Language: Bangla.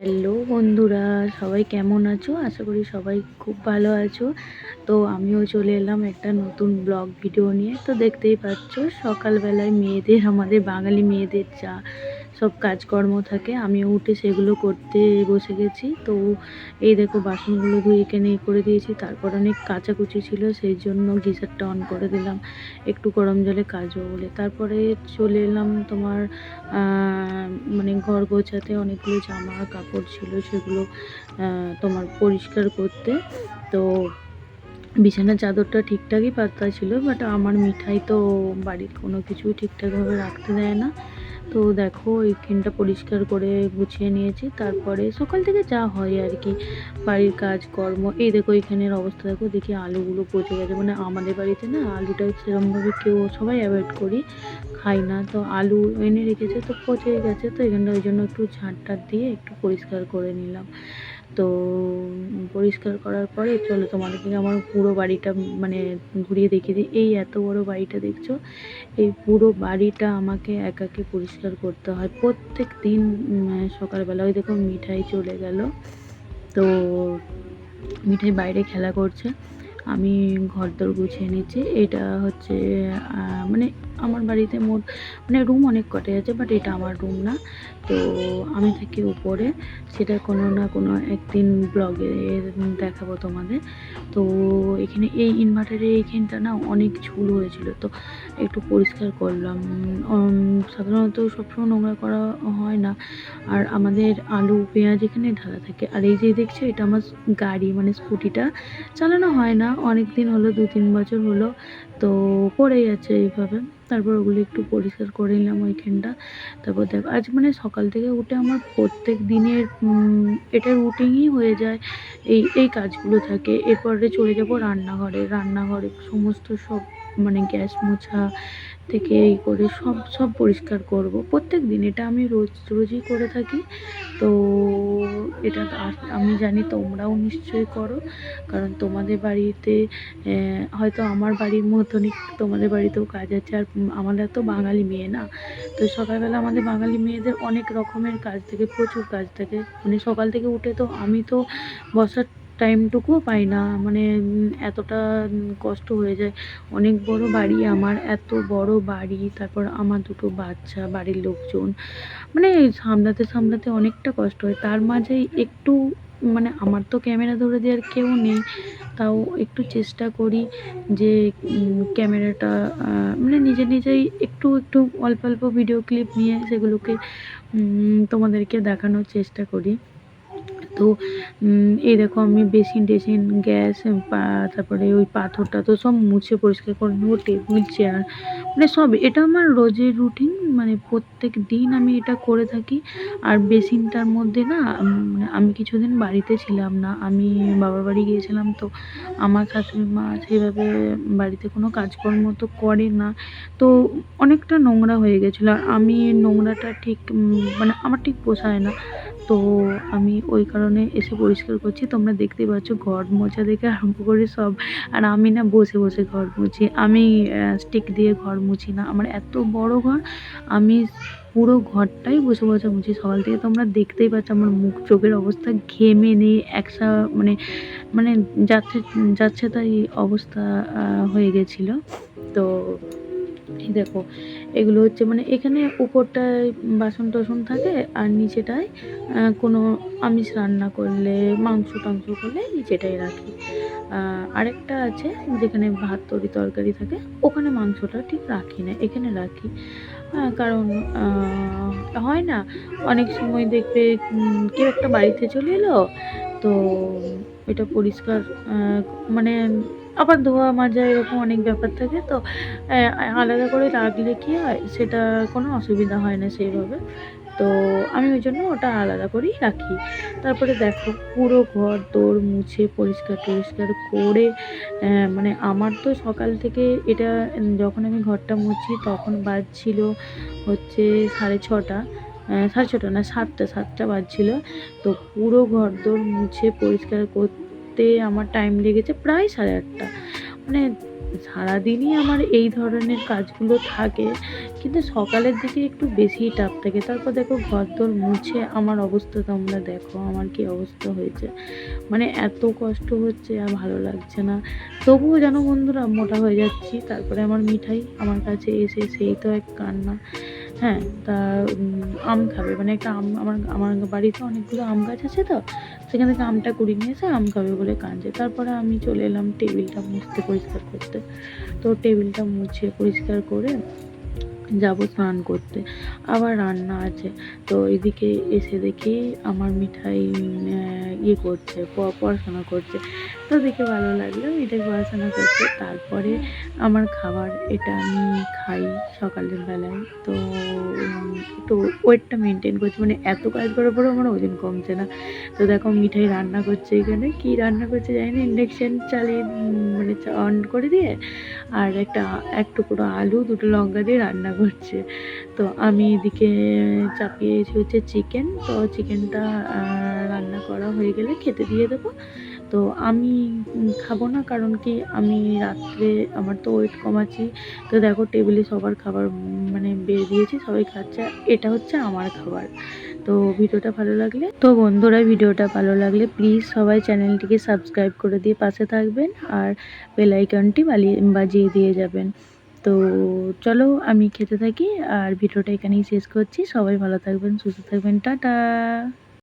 হ্যালো বন্ধুরা, সবাই কেমন আছো? আশা করি সবাই খুব ভালো আছো। তো আমিও চলে এলাম একটা নতুন ব্লগ ভিডিও নিয়ে। তো দেখতেই পাচ্ছ সকালবেলায় আমাদের বাঙালি মেয়েদের যা সব কাজকর্ম থাকে, আমিও উঠে সেগুলো করতে বসে গেছি। তো এই দেখো বাসনগুলো ধুয়ে এখানে করে দিয়েছি। তারপর অনেক কাচাকুচি ছিল, সেই জন্য গিজারটা অন করে দিলাম একটু গরম জলে কাচবো বলে। তারপরে চলে এলাম তোমার মানে ঘর গোছাতে। অনেকগুলো জামা কাপড় ছিল, সেগুলো তোমার পরিষ্কার করতে। তো বিছানার চাদরটা ঠিকঠাকই পাতলা ছিল, বাট আমার মিঠাই তো বাড়ির কোনো কিছুই ঠিকঠাকভাবে রাখতে দেয় না। তো দেখো এইখানটা পরিষ্কার করে গুছিয়ে নিয়েছি। তারপরে সকাল থেকে যা হয় আর কি, বাড়ির কাজকর্ম। এই দেখো এখানের অবস্থা দেখো, দেখি আলুগুলো পচে গেছে। মানে আমাদের বাড়িতে না আলুটা সেরকমভাবে সবাই অ্যাভয়েড করি, খাই না। তো আলু এনে রেখেছে, তো পচে গেছে। তো এখানটা ওই জন্য একটু ঝাঁট টাট দিয়ে একটু পরিষ্কার করে নিলাম। তো পরিষ্কার করার পরে চলো তোমাদেরকে আমার পুরো বাড়িটা মানে ঘুরিয়ে দেখিয়ে দিই। এই এত বড় বাড়িটা দেখছো, এই পুরো বাড়িটা আমাকে একাকে পরিষ্কার করতে হয় প্রত্যেক দিন সকালবেলা। ওই দেখো মিঠাই চলে গেল, তো মিঠাই বাইরে খেলা করছে, আমি ঘরদোর গুছিয়ে নিচ্ছি। এটা হচ্ছে মানে আমার বাড়িতে মোট মানে রুম অনেক কটাই আছে, বাট এটা আমার রুম না। তো আমি থাকি উপরে, সেটা কোনো না কোনো একদিন ব্লগে দেখাবো তোমাদের। তো এখানে এই ইনভার্টারের এইখানটা না অনেক ঝুল হয়েছিল, তো একটু পরিষ্কার করলাম। সাধারণত সবসময় নোংরা করা হয় না। আর আমাদের আলু পেঁয়াজ এখানে ঢালা থাকে। আর এই যে দেখছো, এটা আমার গাড়ি মানে স্কুটিটা চালানো হয় না অনেক দিন হলো, 2-3 বছর হলো। তো পড়েই আছে এইভাবে। তারপর ওগুলো একটু পরিষ্কার করে নিলাম ওইখানটা। তারপর দেখো আজ মানে সকাল থেকে উঠে আমার প্রত্যেক দিনের এটা রুটিনই হয়ে যায়, এই কাজগুলো থাকে। এরপরে চলে যাব রান্নাঘরে সমস্ত সব মানে গ্যাস মোছা থেকে এই করে সব সব পরিষ্কার করব প্রত্যেক দিন। এটা আমি রোজই করে থাকি। তো এটা আমি জানি তোমরাও নিশ্চয়ই করো, কারণ তোমাদের বাড়িতে হয়তো আমার বাড়ির মতনই তোমাদের বাড়িতেও কাজ আছে। আর আমাদের তো বাঙালি মেয়ে না, তো সকালবেলা আমাদের বাঙালি মেয়েদের অনেক রকমের কাজ থাকে, প্রচুর কাজ থাকে। মানে সকাল থেকে উঠে তো আমি তো বসার টাইমটুকুও পাই না, মানে এতটা কষ্ট হয়ে যায়। অনেক বড় বাড়ি আমার, এত বড় বাড়ি, তারপর আমার দুটো বাচ্চা, বাড়ির লোকজন, মানে সামলাতে সামলাতে অনেকটা কষ্ট হয়। তার মাঝেই একটু মানে আমার তো ক্যামেরা ধরে দেওয়ার কেউ নেই, তাও একটু চেষ্টা করি যে ক্যামেরাটা মানে নিজেই একটু একটু অল্প অল্প ভিডিও ক্লিপ নিয়ে সেগুলোকে তোমাদেরকে দেখানোর চেষ্টা করি। তো এই দেখো আমি বেসিন টেসিন গ্যাস তারপরে ওই পাথরটা তো সব মুছে পরিষ্কার করে নেবো, টেবিল চেয়ার মানে সব। এটা আমার রোজের রুটিন, মানে প্রত্যেক দিন আমি এটা করে থাকি। আর বেসিনটার মধ্যে না মানে আমি কিছুদিন বাড়িতে ছিলাম না, আমি বাবার বাড়ি গিয়েছিলাম। তো আমার শাশুড়ি মা সেইভাবে বাড়িতে কোনো কাজকর্ম তো করে না, তো অনেকটা নোংরা হয়ে গেছিলো। আর আমি নোংরাটা ঠিক মানে আমার ঠিক পোষায় না। তো আমি ওই কারণে এসে পরিষ্কার করছি। তোমরা দেখতেই পাচ্ছ ঘর মোছা থেকে আরম্ভ করে সব। আর আমি না বসে বসে ঘর মুছি, আমি স্টিক দিয়ে ঘর মুছি না। আমার এত বড় ঘর, আমি পুরো ঘরটাই বসে বসে মুছি সকাল থেকে। তোমরা দেখতেই পাচ্ছ আমার মুখ চোখের অবস্থা, ঘেমে নেই মানে মানে যাচ্ছে যাচ্ছে তাই অবস্থা হয়ে গেছিলো। তো এই দেখো এগুলো হচ্ছে মানে এখানে উপরটায় বাসন টাসন থাকে, আর নিচেটায় কোনো আমিষ রান্না করলে, মাংস টাংস করলে নিচেটাই রাখি। আরেকটা আছে যেখানে ভাত তরকারি থাকে, ওখানে মাংসটা ঠিক রাখি না, এখানে রাখি। কারণ হয় না অনেক সময় দেখবে কেউ একটা বাড়িতে চলে এলো, তো এটা পরিষ্কার মানে আবার ধোয়া মাজা এরকম অনেক ব্যাপার থাকে। তো আলাদা করে রাখলে কী হয়, সেটা কোনো অসুবিধা হয় না সেইভাবে। তো আমি ওই জন্য ওটা আলাদা করেই রাখি। তারপরে দেখো পুরো ঘর দোর মুছে পরিষ্কার টরিষ্কার করে মানে আমার তো সকাল থেকে এটা যখন আমি ঘরটা মুছি তখন বাজছিল হচ্ছে 6:30, 6:30 না 7টা বাজছিল। তো পুরো ঘরদোর মুছে পরিষ্কার করতে আমার টাইম লেগেছে প্রায় 8:30। মানে সারাদিনই আমার এই ধরনের কাজগুলো থাকে, কিন্তু সকালের দিকে একটু বেশিই টাফ থাকে। তারপর দেখো ঘরদোর মুছে আমার অবস্থা তোমরা দেখো আমার কি অবস্থা হয়েছে। মানে এত কষ্ট হচ্ছে আর ভালো লাগছে না। তবুও জানো বন্ধুরা মোটা হয়ে যাচ্ছি। তারপরে আমার মিঠাই আমার কাছে এসে সেই তো এক কান্না। হ্যাঁ, তা আম খাবে, মানে একটা আম, আমার আমার বাড়িতে অনেকগুলো আম গাছ আছে তো, সেখান থেকে আমটা কুড়িয়ে নিয়ে এসে আম খাবে বলে কাঁদছে। তারপরে আমি চলে এলাম টেবিলটা মুছতে, পরিষ্কার করতে। তো টেবিলটা মুছে পরিষ্কার করে যাব স্নান করতে, আবার রান্না আছে। তো এদিকে এসে দেখি আমার মিঠাই ইয়ে করছে, পড়াশোনা করছে। তো দেখে ভালো লাগলো, মিঠাই পড়াশোনা করছে। তারপরে আমার খাবার এটা আমি খাই সকালের বেলায়। তো একটু ওয়েটটা মেনটেন করছি, মানে এত কাজ করার পরেও আমার ওজন কমছে না। তো দেখো মিঠাই রান্না করছে, এখানে কি রান্না করছে জানি না, ইন্ডাকশান চালিয়ে মানে অন করে দিয়ে আর এক টুকরো আলু, দুটো লঙ্কা দিয়ে রান্না করছে। তো আমি এদিকে চাপিয়েছি হচ্ছে চিকেন। তো চিকেনটা রান্না করা হয়ে গেলে খেতে দিয়ে দেবো। তো আমি খাবো না, কারণ কি আমি রাত্রে আমার তো ওয়েট কমাচ্ছি। তো দেখো টেবিলে সবার খাবার মানে বেড়ে দিয়েছি, সবাই খাচ্ছে, আর এটা হচ্ছে আমার খাবার। তো ভিডিওটা ভালো লাগলে, তো বন্ধুরা ভিডিওটা ভালো লাগলে প্লিজ সবাই চ্যানেলটিকে সাবস্ক্রাইব করে দিয়ে পাশে থাকবেন, আর বেল আইকনটি বাজিয়ে দিয়ে যাবেন। তো চলো আমি খেতে থাকি, আর ভিডিওটা এখানেই শেষ করছি। সবাই ভালো থাকবেন, সুস্থ থাকবেন, টাটা।